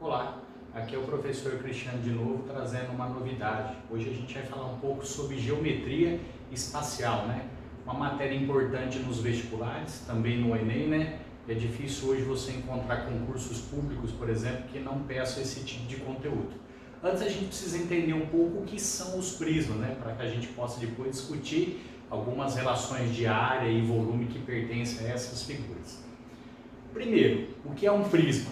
Olá, aqui é o professor Cristiano de novo, trazendo uma novidade. Hoje a gente vai falar um pouco sobre geometria espacial, né? Uma matéria importante nos vestibulares, também no Enem, né? É difícil hoje você encontrar concursos públicos, por exemplo, que não peçam esse tipo de conteúdo. Antes a gente precisa entender um pouco o que são os prismas, né? Para que a gente possa depois discutir algumas relações de área e volume que pertencem a essas figuras. Primeiro, o que é um prisma?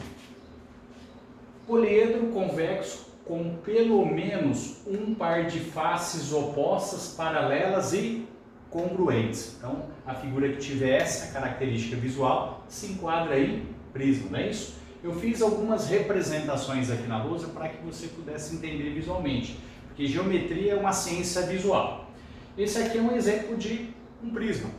Poliedro convexo com pelo menos um par de faces opostas, paralelas e congruentes. Então, a figura que tiver essa característica visual se enquadra em prisma, não é isso? Eu fiz algumas representações aqui na lousa para que você pudesse entender visualmente, porque geometria é uma ciência visual. Esse aqui é um exemplo de um prisma.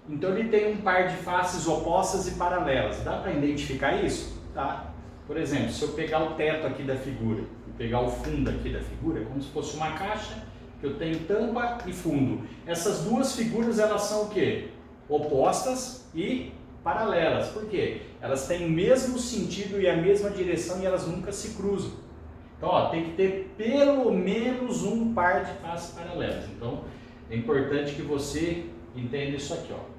Então, ele tem um par de faces opostas e paralelas. Dá para identificar isso? Tá. Por exemplo, se eu pegar o teto aqui da figura e pegar o fundo aqui da figura, é como se fosse uma caixa que eu tenho tampa e fundo. Essas duas figuras, elas são o quê? Opostas e paralelas. Por quê? Elas têm o mesmo sentido e a mesma direção e elas nunca se cruzam. Então, ó, tem que ter pelo menos um par de faces paralelas. Então, é importante que você entenda isso aqui, ó.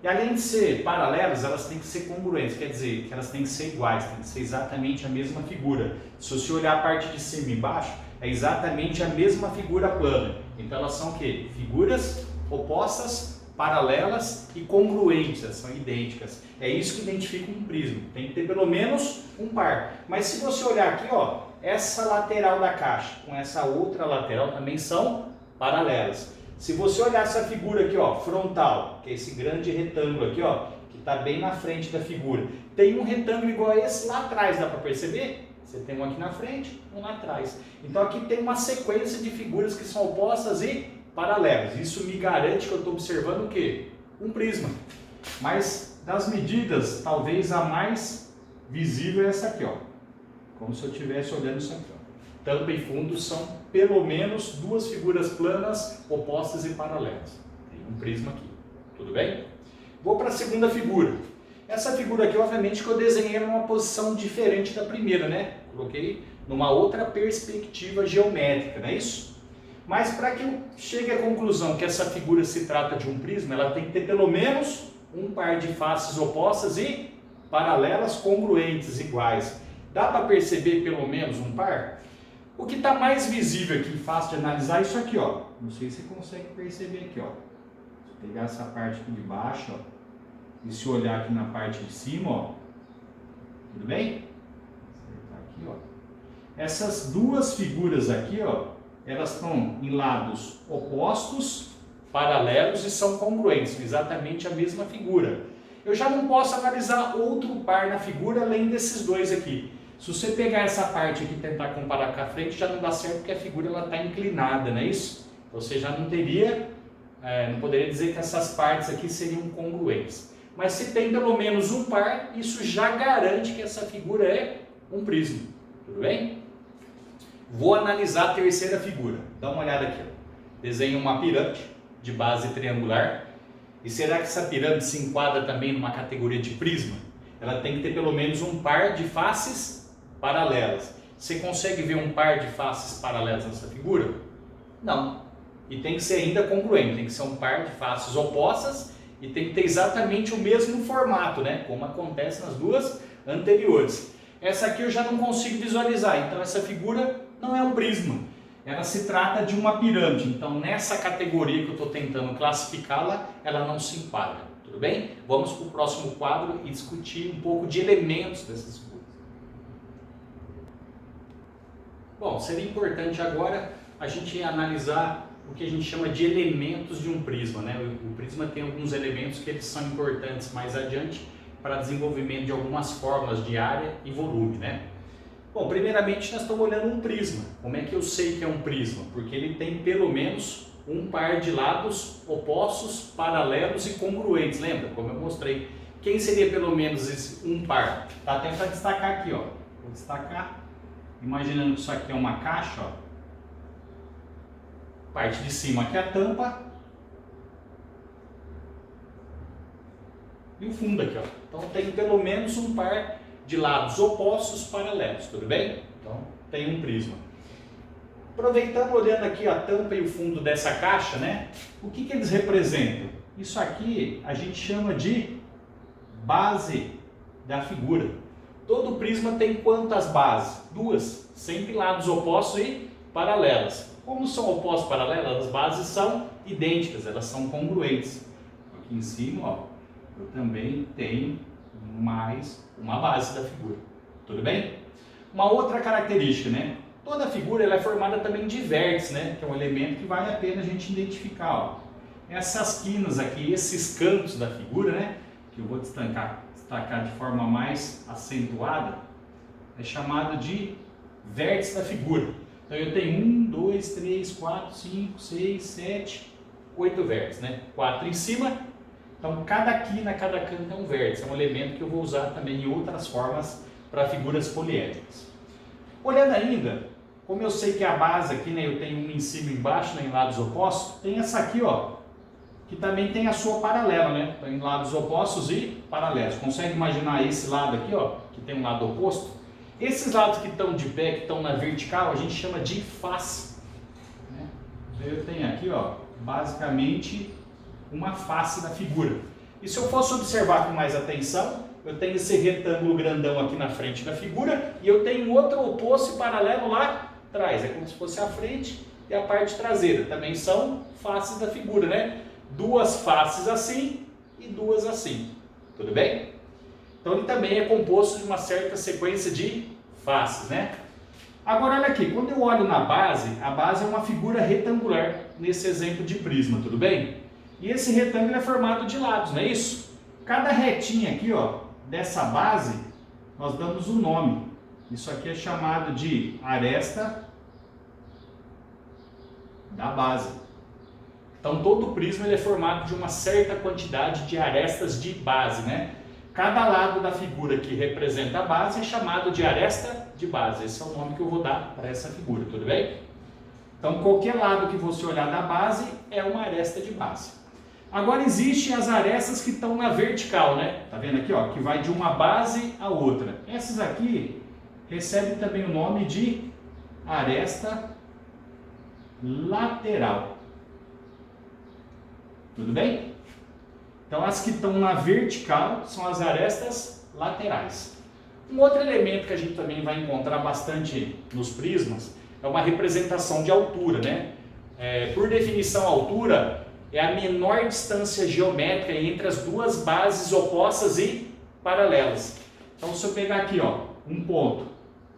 E além de ser paralelas, elas têm que ser congruentes, quer dizer, que elas têm que ser iguais, têm que ser exatamente a mesma figura. Se você olhar a parte de cima e embaixo, é exatamente a mesma figura plana. Então elas são o quê? Figuras opostas, paralelas e congruentes, elas são idênticas. É isso que identifica um prisma, tem que ter pelo menos um par. Mas se você olhar aqui, ó, essa lateral da caixa com essa outra lateral também são paralelas. Se você olhar essa figura aqui, ó, frontal, que é esse grande retângulo aqui, ó, que está bem na frente da figura, tem um retângulo igual a esse lá atrás, dá para perceber? Você tem um aqui na frente, um lá atrás. Então aqui tem uma sequência de figuras que são opostas e paralelas. Isso me garante que eu estou observando o quê? Um prisma. Mas das medidas, talvez a mais visível é essa aqui, ó. Como se eu estivesse olhando isso aqui, ó. Tampa e fundo são pelo menos duas figuras planas, opostas e paralelas. Tem um prisma aqui, tudo bem? Vou para a segunda figura. Essa figura aqui, obviamente, que eu desenhei numa posição diferente da primeira, né? Coloquei numa outra perspectiva geométrica, não é isso? Mas para que eu chegue à conclusão que essa figura se trata de um prisma, ela tem que ter pelo menos um par de faces opostas e paralelas congruentes, iguais. Dá para perceber pelo menos um par? O que está mais visível aqui, fácil de analisar, é isso aqui, ó. Não sei se você consegue perceber aqui, ó. Se eu pegar essa parte aqui de baixo, ó, e se olhar aqui na parte de cima, ó. Tudo bem? Aqui, ó. Essas duas figuras aqui, ó, elas estão em lados opostos, paralelos e são congruentes, exatamente a mesma figura. Eu já não posso analisar outro par na figura além desses dois aqui. Se você pegar essa parte aqui e tentar comparar com a frente, já não dá certo porque a figura está inclinada, não é isso? Você já não teria, não poderia dizer que essas partes aqui seriam congruentes. Mas se tem pelo menos um par, isso já garante que essa figura é um prisma. Tudo bem? Vou analisar a terceira figura. Dá uma olhada aqui. Ó. Desenho uma pirâmide de base triangular. E será que essa pirâmide se enquadra também numa categoria de prisma? Ela tem que ter pelo menos um par de faces paralelas. Você consegue ver um par de faces paralelas nessa figura? Não. E tem que ser ainda congruente, tem que ser um par de faces opostas e tem que ter exatamente o mesmo formato, né? Como acontece nas duas anteriores. Essa aqui eu já não consigo visualizar, então essa figura não é um prisma. Ela se trata de uma pirâmide, então nessa categoria que eu estou tentando classificá-la, ela não se enquadra. Tudo bem? Vamos para o próximo quadro e discutir um pouco de elementos dessas figuras. Bom, seria importante agora a gente analisar o que a gente chama de elementos de um prisma, né? O prisma tem alguns elementos que eles são importantes mais adiante para desenvolvimento de algumas fórmulas de área e volume, né? Bom, primeiramente nós estamos olhando um prisma. Como é que eu sei que é um prisma? Porque ele tem pelo menos um par de lados opostos, paralelos e congruentes, lembra? Como eu mostrei. Quem seria pelo menos esse um par? Tá até para destacar aqui, ó. Vou destacar. Imaginando que isso aqui é uma caixa, ó. Parte de cima aqui é a tampa. e o fundo aqui, ó. Então tem pelo menos um par de lados opostos paralelos, tudo bem? Então tem um prisma. Aproveitando, olhando aqui a tampa e o fundo dessa caixa, né? O que eles representam? Isso aqui a gente chama de base da figura. Todo prisma tem quantas bases? Duas, sempre lados opostos e paralelas. Como são opostos e paralelas, as bases são idênticas, elas são congruentes. Aqui em cima, ó, eu também tenho mais uma base da figura. Tudo bem? Uma outra característica, né? Toda figura ela é formada também de vértices, né? Que é um elemento que vale a pena a gente identificar. Ó. Essas quinas aqui, esses cantos da figura, né? Que eu vou destacar de forma mais acentuada, é chamado de vértice da figura. Então eu tenho 1, 2, 3, 4, 5, 6, 7, 8 vértices, né? 4 em cima. Então cada quina, cada canto é um vértice, é um elemento que eu vou usar também em outras formas para figuras poliédricas. Olhando ainda, como eu sei que a base aqui, né, eu tenho um em cima e embaixo, né, em lados opostos, tem essa aqui, ó, que também tem a sua paralela, né, em lados opostos e paralelos. Consegue imaginar esse lado aqui, ó, que tem um lado oposto? Esses lados que estão de pé, que estão na vertical, a gente chama de face. Né? Eu tenho aqui, ó, basicamente uma face da figura. E se eu fosse observar com mais atenção, eu tenho esse retângulo grandão aqui na frente da figura e eu tenho outro oposto e paralelo lá atrás. É como se fosse a frente e a parte traseira. Também são faces da figura, né? Duas faces assim e duas assim. Tudo bem? Então ele também é composto de uma certa sequência de faces, né? Agora olha aqui, quando eu olho na base, a base é uma figura retangular, nesse exemplo de prisma, tudo bem? E esse retângulo é formado de lados, não é isso? Cada retinha aqui, ó, dessa base, nós damos um nome. Isso aqui é chamado de aresta da base. Então todo prisma ele é formado de uma certa quantidade de arestas de base, né? Cada lado da figura que representa a base é chamado de aresta de base. Esse é o nome que eu vou dar para essa figura, tudo bem? Então qualquer lado que você olhar da base é uma aresta de base. Agora existem as arestas que estão na vertical, né? Tá vendo aqui, ó, que vai de uma base a outra. Essas aqui recebem também o nome de aresta lateral. Tudo bem? Então as que estão na vertical são as arestas laterais. Um outro elemento que a gente também vai encontrar bastante nos prismas é uma representação de altura, né? Por definição, a altura é a menor distância geométrica entre as duas bases opostas e paralelas. Então se eu pegar aqui, ó, um ponto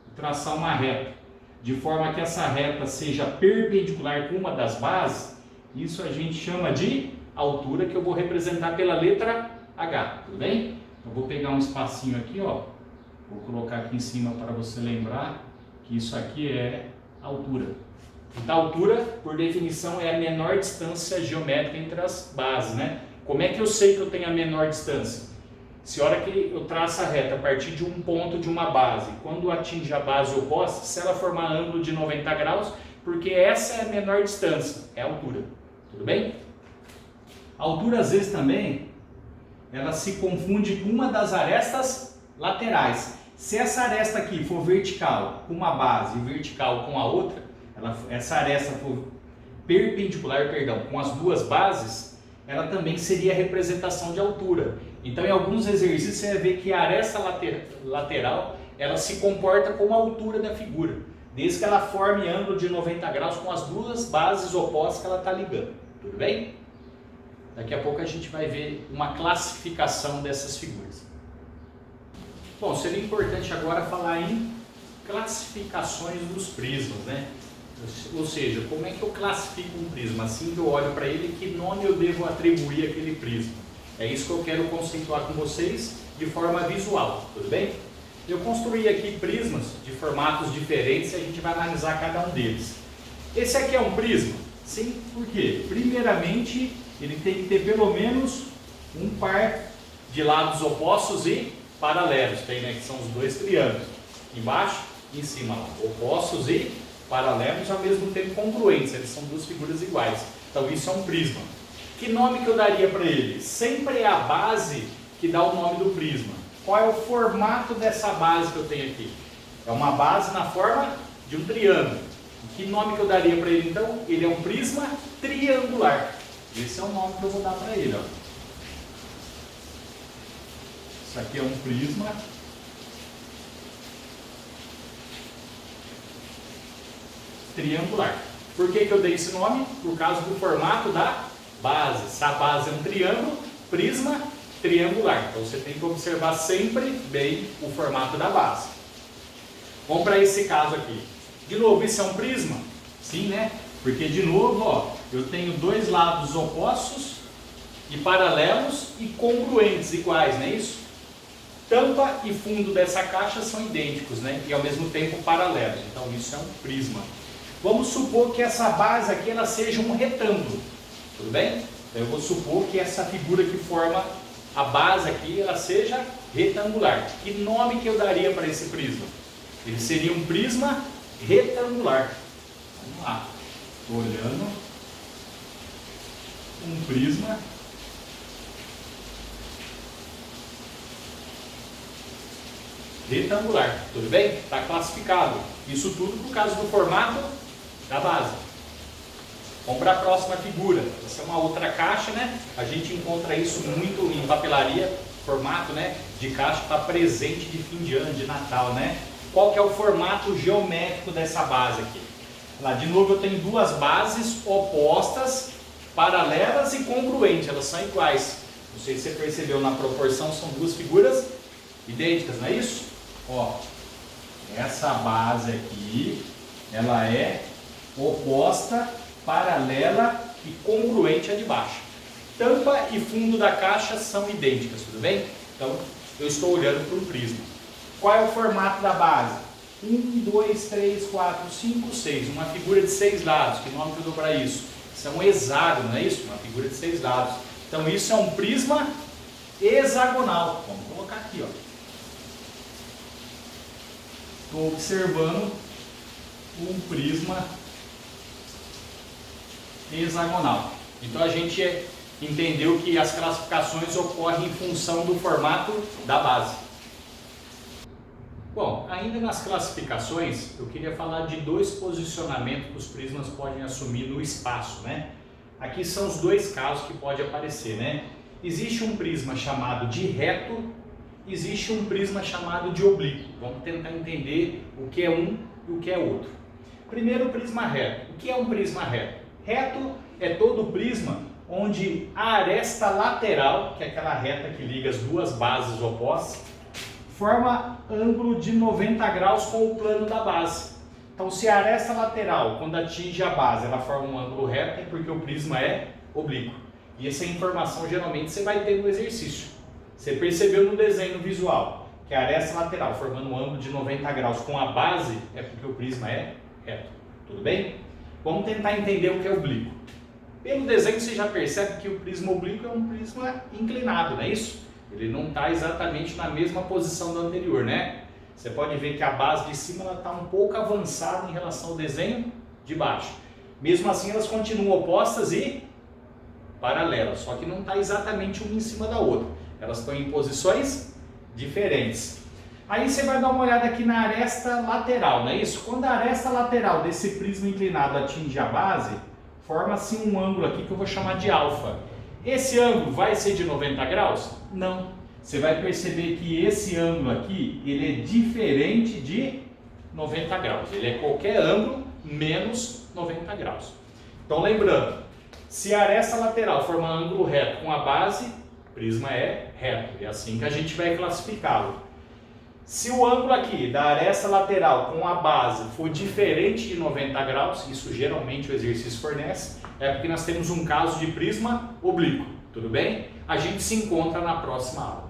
e traçar uma reta, de forma que essa reta seja perpendicular com uma das bases, isso a gente chama de altura, que eu vou representar pela letra H, tudo bem? Eu vou pegar um espacinho aqui, ó, vou colocar aqui em cima para você lembrar que isso aqui é altura. Então, a altura, por definição, é a menor distância geométrica entre as bases, né? Como é que eu sei que eu tenho a menor distância? Se a hora que eu traço a reta a partir de um ponto de uma base, quando atinge a base oposta, se ela formar ângulo de 90 graus, porque essa é a menor distância, é a altura, tudo bem? A altura, às vezes, também, ela se confunde com uma das arestas laterais. Se essa aresta aqui for vertical com uma base e vertical com a outra, essa aresta for perpendicular, com as duas bases, ela também seria a representação de altura. Então, em alguns exercícios, você vai ver que a aresta lateral, ela se comporta como a altura da figura, desde que ela forme ângulo de 90 graus com as duas bases opostas que ela está ligando. Tudo bem? Daqui a pouco a gente vai ver uma classificação dessas figuras. Bom, seria importante agora falar em classificações dos prismas, né? Ou seja, como é que eu classifico um prisma? Assim que eu olho para ele, que nome eu devo atribuir àquele prisma? É isso que eu quero conceituar com vocês de forma visual, tudo bem? Eu construí aqui prismas de formatos diferentes e a gente vai analisar cada um deles. Esse aqui é um prisma? Sim, por quê? Primeiramente, ele tem que ter pelo menos um par de lados opostos e paralelos, tem, né, que são os dois triângulos, embaixo e em cima, opostos e paralelos, ao mesmo tempo congruentes, eles são duas figuras iguais. Então isso é um prisma. Que nome que eu daria para ele? Sempre é a base que dá o nome do prisma. Qual é o formato dessa base que eu tenho aqui? É uma base na forma de um triângulo. Que nome que eu daria para ele então? Ele é um prisma triangular. Esse é o nome que eu vou dar para ele. Ó. Isso aqui é um prisma triangular. Por que eu dei esse nome? Por causa do formato da base. Se a base é um triângulo, prisma triangular. Então você tem que observar sempre bem o formato da base. Vamos para esse caso aqui. De novo, isso é um prisma? Sim, né? Porque de novo, ó, eu tenho dois lados opostos e paralelos e congruentes, iguais, não é isso? Tampa e fundo dessa caixa são idênticos, né? E ao mesmo tempo paralelos. Então isso é um prisma. Vamos supor que essa base aqui ela seja um retângulo, tudo bem? Então eu vou supor que essa figura que forma a base aqui ela seja retangular. Que nome que eu daria para esse prisma? Ele seria um prisma retangular. Vamos lá. Estou olhando. Um prisma retangular. Tudo bem? Está classificado. Isso tudo por causa do formato da base. Vamos para a próxima figura. Essa é uma outra caixa, né? A gente encontra isso muito em papelaria. Formato, né, de caixa para presente de fim de ano, de Natal, né? Qual que é o formato geométrico dessa base aqui? Lá, de novo eu tenho duas bases opostas, paralelas e congruentes, elas são iguais. Não sei se você percebeu na proporção, são duas figuras idênticas, não é isso? Ó, essa base aqui, ela é oposta, paralela e congruente à de baixo. Tampa e fundo da caixa são idênticas, tudo bem? Então, eu estou olhando para um prisma. Qual é o formato da base? 1, 2, 3, 4, 5, 6. Uma figura de 6 lados. Que nome que eu dou para isso? Isso é um hexágono, não é isso? Uma figura de 6 lados. Então isso é um prisma hexagonal. Vamos colocar aqui, ó. Estou observando um prisma hexagonal. Então a gente entendeu que as classificações ocorrem em função do formato da base. Bom, ainda nas classificações, eu queria falar de dois posicionamentos que os prismas podem assumir no espaço, né? Aqui são os dois casos que pode aparecer, né? Existe um prisma chamado de reto, existe um prisma chamado de oblíquo. Vamos tentar entender o que é um e o que é outro. Primeiro, o prisma reto. O que é um prisma reto? Reto é todo prisma onde a aresta lateral, que é aquela reta que liga as duas bases opostas, forma ângulo de 90 graus com o plano da base. Então, se a aresta lateral, quando atinge a base, ela forma um ângulo reto, é porque o prisma é oblíquo. E essa informação, geralmente, você vai ter no exercício. Você percebeu no desenho visual que a aresta lateral, formando um ângulo de 90 graus com a base, é porque o prisma é reto. Tudo bem? Vamos tentar entender o que é oblíquo. Pelo desenho, você já percebe que o prisma oblíquo é um prisma inclinado, não é isso? Ele não está exatamente na mesma posição do anterior, né? Você pode ver que a base de cima está um pouco avançada em relação ao desenho de baixo. Mesmo assim, elas continuam opostas e paralelas, só que não está exatamente uma em cima da outra. Elas estão em posições diferentes. Aí você vai dar uma olhada aqui na aresta lateral, não é isso? Quando a aresta lateral desse prisma inclinado atinge a base, forma-se um ângulo aqui que eu vou chamar de alfa. Esse ângulo vai ser de 90 graus? Não. Você vai perceber que esse ângulo aqui, ele é diferente de 90 graus. Ele é qualquer ângulo menos 90 graus. Então lembrando, se a aresta lateral formar ângulo reto com a base, o prisma é reto. É assim que a gente vai classificá-lo. Se o ângulo aqui da aresta lateral com a base for diferente de 90 graus, isso geralmente o exercício fornece, é porque nós temos um caso de prisma oblíquo, tudo bem? A gente se encontra na próxima aula.